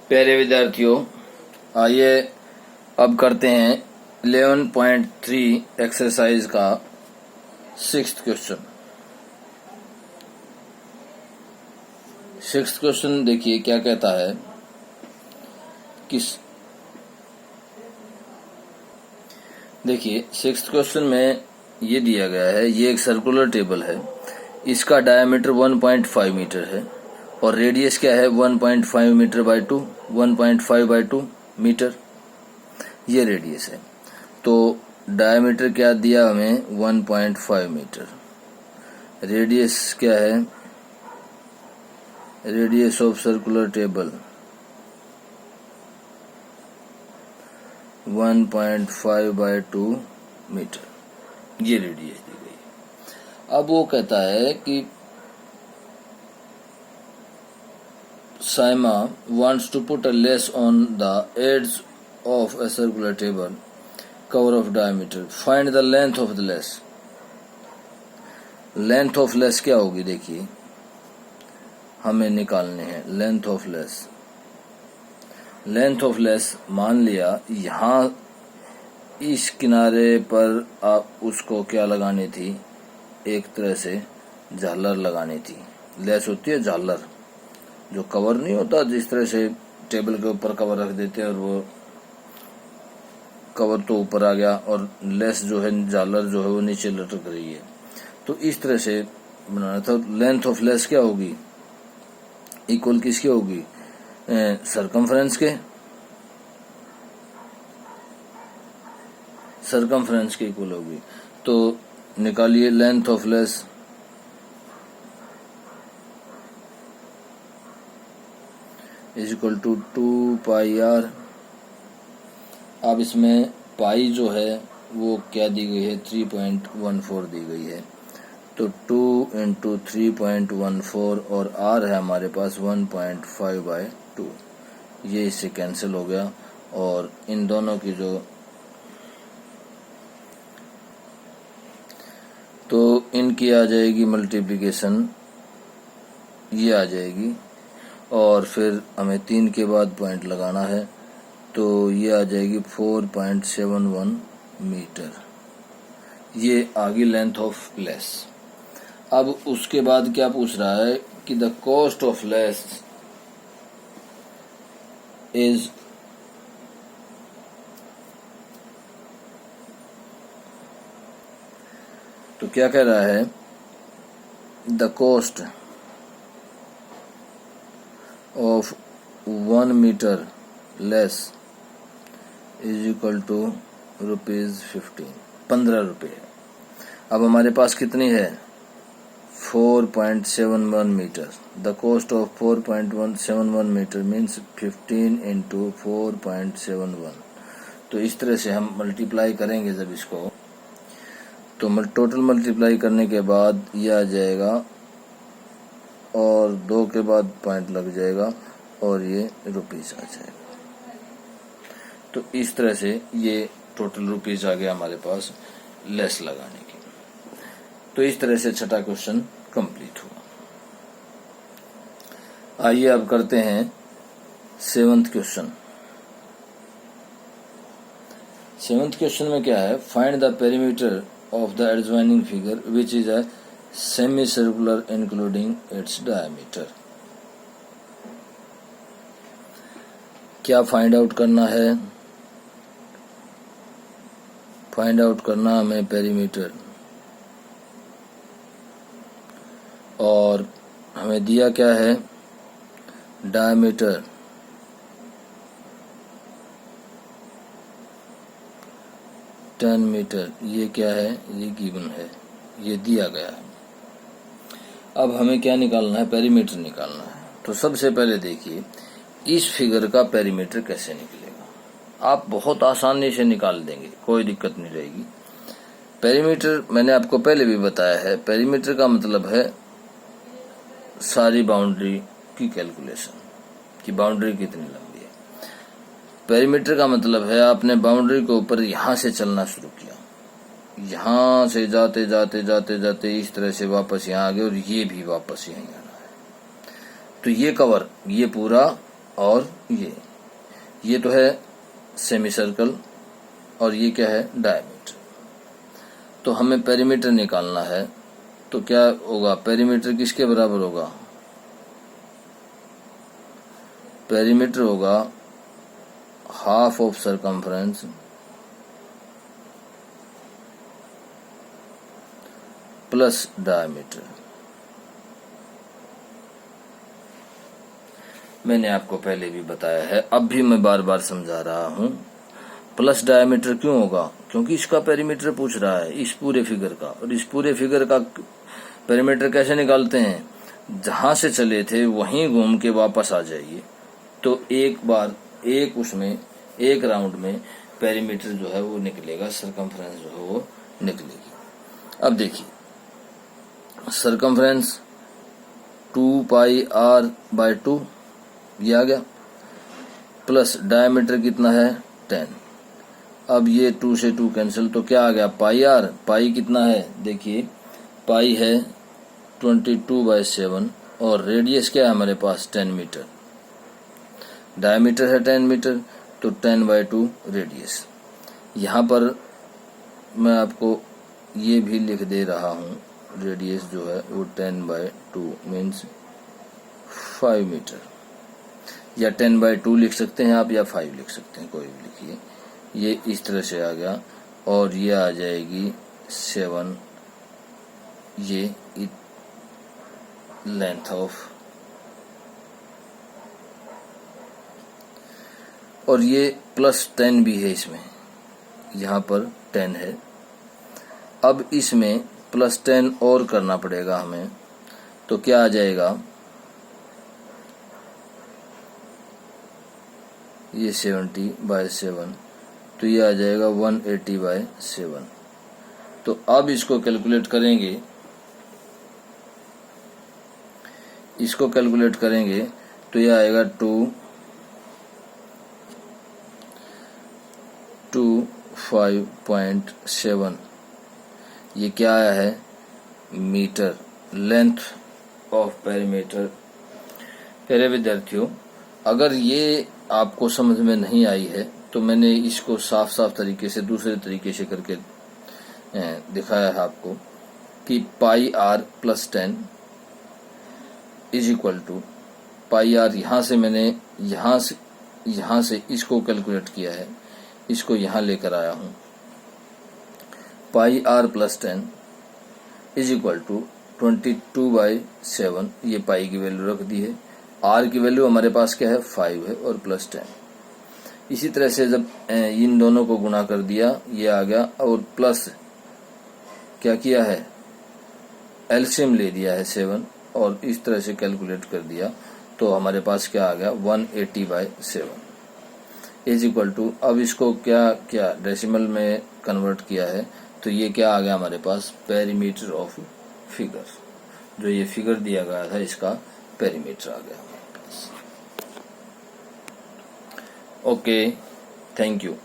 प्यारे विद्यार्थियों, आइए अब करते हैं 11.3 एक्सरसाइज का 6th क्वेश्चन। 6th क्वेश्चन देखिए क्या कहता है कि देखिए 6th क्वेश्चन में ये दिया गया है, ये एक सर्कुलर टेबल है, इसका डायमीटर 1.5 मीटर है और रेडियस क्या है 1.5 मीटर बाई 2, 1.5 बाई 2 मीटर ये रेडियस है। तो डायमीटर क्या दिया हमें 1.5 मीटर, रेडियस क्या है, radius of circular table 1.5 by 2 metre, ये रेडियस दी गई है। अब वो कहता है कि Saima wants to put a lace on the edge of a circular table cover of diameter. Find the length of the lace. Length of lace क्या होगी देखिए, हमें निकालने हैं length of less. Length of less मान लिया यहाँ इस किनारे पर आप उसको क्या लगानी थी, एक तरह से झालर लगानी थी। लेस होती है झालर, जो कवर नहीं होता, जिस तरह से टेबल के ऊपर कवर रख देते हैं और वो कवर तो ऊपर आ गया और लेस जो है झालर जो है वो नीचे लटक रही है, तो इस तरह से बनाना था। लेंथ ऑफ लेस क्या होगी, इक्वल किसकी होगी, सरकमफ्रेंस के, सरकमफ्रेंस के इक्वल होगी। तो निकालिए length of lace, is equal to 2 pi आर। अब इसमें पाई जो है वो क्या दी गई है, 3.14 दी गई है। तो 2 इंटू 3.14 और आर है हमारे पास 1.5 बाई 2, ये इससे कैंसिल हो गया और इन दोनों की जो तो इनकी आ जाएगी मल्टीप्लिकेशन, ये आ जाएगी और फिर हमें 3 के बाद पॉइंट लगाना है, तो ये आ जाएगी 4.71 मीटर, ये आ गई लेंथ ऑफ लेस। अब उसके बाद क्या पूछ रहा है कि the cost of lace is तो क्या कह रहा है, the cost of 1 metre lace is equal to ₹15, 15 रुपये। अब हमारे पास कितनी है 4.71 metre. The cost of 4.171 metre means 15 into 4.71। तो इस तरह से हम मल्टीप्लाई करेंगे जब इसको, तो टोटल मल्टीप्लाई करने के बाद ये आ जाएगा और 2 के बाद पॉइंट लग जाएगा और ये रुपीस आ जाएगा। तो इस तरह से ये टोटल रुपीस आ गया हमारे पास लेस लगाने की। तो इस तरह से छठा क्वेश्चन कंप्लीट हुआ। आइए अब करते हैं 7th क्वेश्चन। 7th क्वेश्चन में क्या है, find the perimeter of the adjoining figure which is a semi circular including its diameter. क्या फाइंड आउट करना है, फाइंड आउट करना हमें पेरीमीटर, और हमें दिया क्या है डायमीटर, टेन मीटर, ये क्या है, ये गिवन है, ये दिया गया है। अब हमें क्या निकालना है, पेरीमीटर निकालना है। तो सबसे पहले देखिए इस फिगर का पेरीमीटर कैसे निकलेगा, आप बहुत आसानी से निकाल देंगे, कोई दिक्कत नहीं रहेगी। पेरीमीटर मैंने आपको पहले भी बताया है, पेरीमीटर का मतलब है सारी बाउंड्री की कैलकुलेशन, कि बाउंड्री कितनी लंबी है। पेरीमीटर का मतलब है आपने बाउंड्री के ऊपर यहाँ से चलना शुरू किया, यहाँ से जाते जाते जाते जाते इस तरह से वापस यहाँ आ गए और ये भी वापस यहीं आना है। तो ये कवर, ये पूरा और ये तो है सेमी सर्कल और ये क्या है डायमीटर। तो हमें पेरीमीटर निकालना है, तो क्या होगा, पेरीमीटर किसके बराबर होगा, पेरीमीटर होगा half of circumference plus diameter. मैंने आपको पहले भी बताया है, अब भी मैं बार बार समझा रहा हूं। प्लस डायमीटर क्यों होगा, क्योंकि इसका पेरीमीटर पूछ रहा है इस पूरे फिगर का, और इस पूरे फिगर का पेरीमीटर कैसे निकालते हैं, जहां से चले थे वहीं घूम के वापस आ जाइए, तो एक बार एक राउंड में पेरीमीटर जो है वो निकलेगा, सरकमफ्रेंस जो है वो निकलेगी। अब देखिए सरकमफ्रेंस 2πr/2 ये आ गया, प्लस डायमीटर कितना है 10। अब ये 2 से 2 कैंसिल, तो क्या आ गया πr, पाई कितना है, देखिए पाई है 22/7 और रेडियस क्या है हमारे पास 10 मीटर, डायमीटर है 10 मीटर, तो 10/2 रेडियस। यहाँ पर मैं आपको ये भी लिख दे रहा हूँ, रेडियस जो है वो 10/2 मीन्स 5 मीटर, या 10/2 लिख सकते हैं आप, या 5 लिख सकते हैं, कोई भी लिखिए। ये इस तरह से आ गया, और ये आ जाएगी 7, ये लेंथ ऑफ, और ये +10 भी है इसमें, यहाँ पर 10 है। अब इसमें +10 और करना पड़ेगा हमें, तो क्या आ जाएगा, ये 70/7, तो ये आ जाएगा 180/7। तो अब इसको कैलकुलेट करेंगे, तो ये आएगा 225.7। ये क्या आया है मीटर, लेंथ ऑफ पेरीमीटर। प्यारे विद्यार्थियों, अगर ये आपको समझ में नहीं आई है तो मैंने इसको साफ साफ तरीके से दूसरे तरीके से करके दिखाया है आपको कि πr + 10 = πr। यहाँ से मैंने यहाँ से इसको कैलकुलेट किया है, इसको यहाँ लेकर आया हूँ। πr + 10 = 22/7, ये पाई की वैल्यू रख दी है। आर की वैल्यू हमारे पास क्या है 5 है, और +10। इसी तरह से जब इन दोनों को गुणा कर दिया, ये आ गया, और प्लस क्या किया है एलसीएम ले दिया है 7, और इस तरह से कैलकुलेट कर दिया, तो हमारे पास क्या आ गया 180/7 = अब इसको क्या डेसिमल में कन्वर्ट किया है, तो ये क्या आ गया हमारे पास पेरीमीटर ऑफ फिगर, जो ये फिगर दिया गया था इसका पेरीमीटर आ गया हमारे पास। Okay, thank you.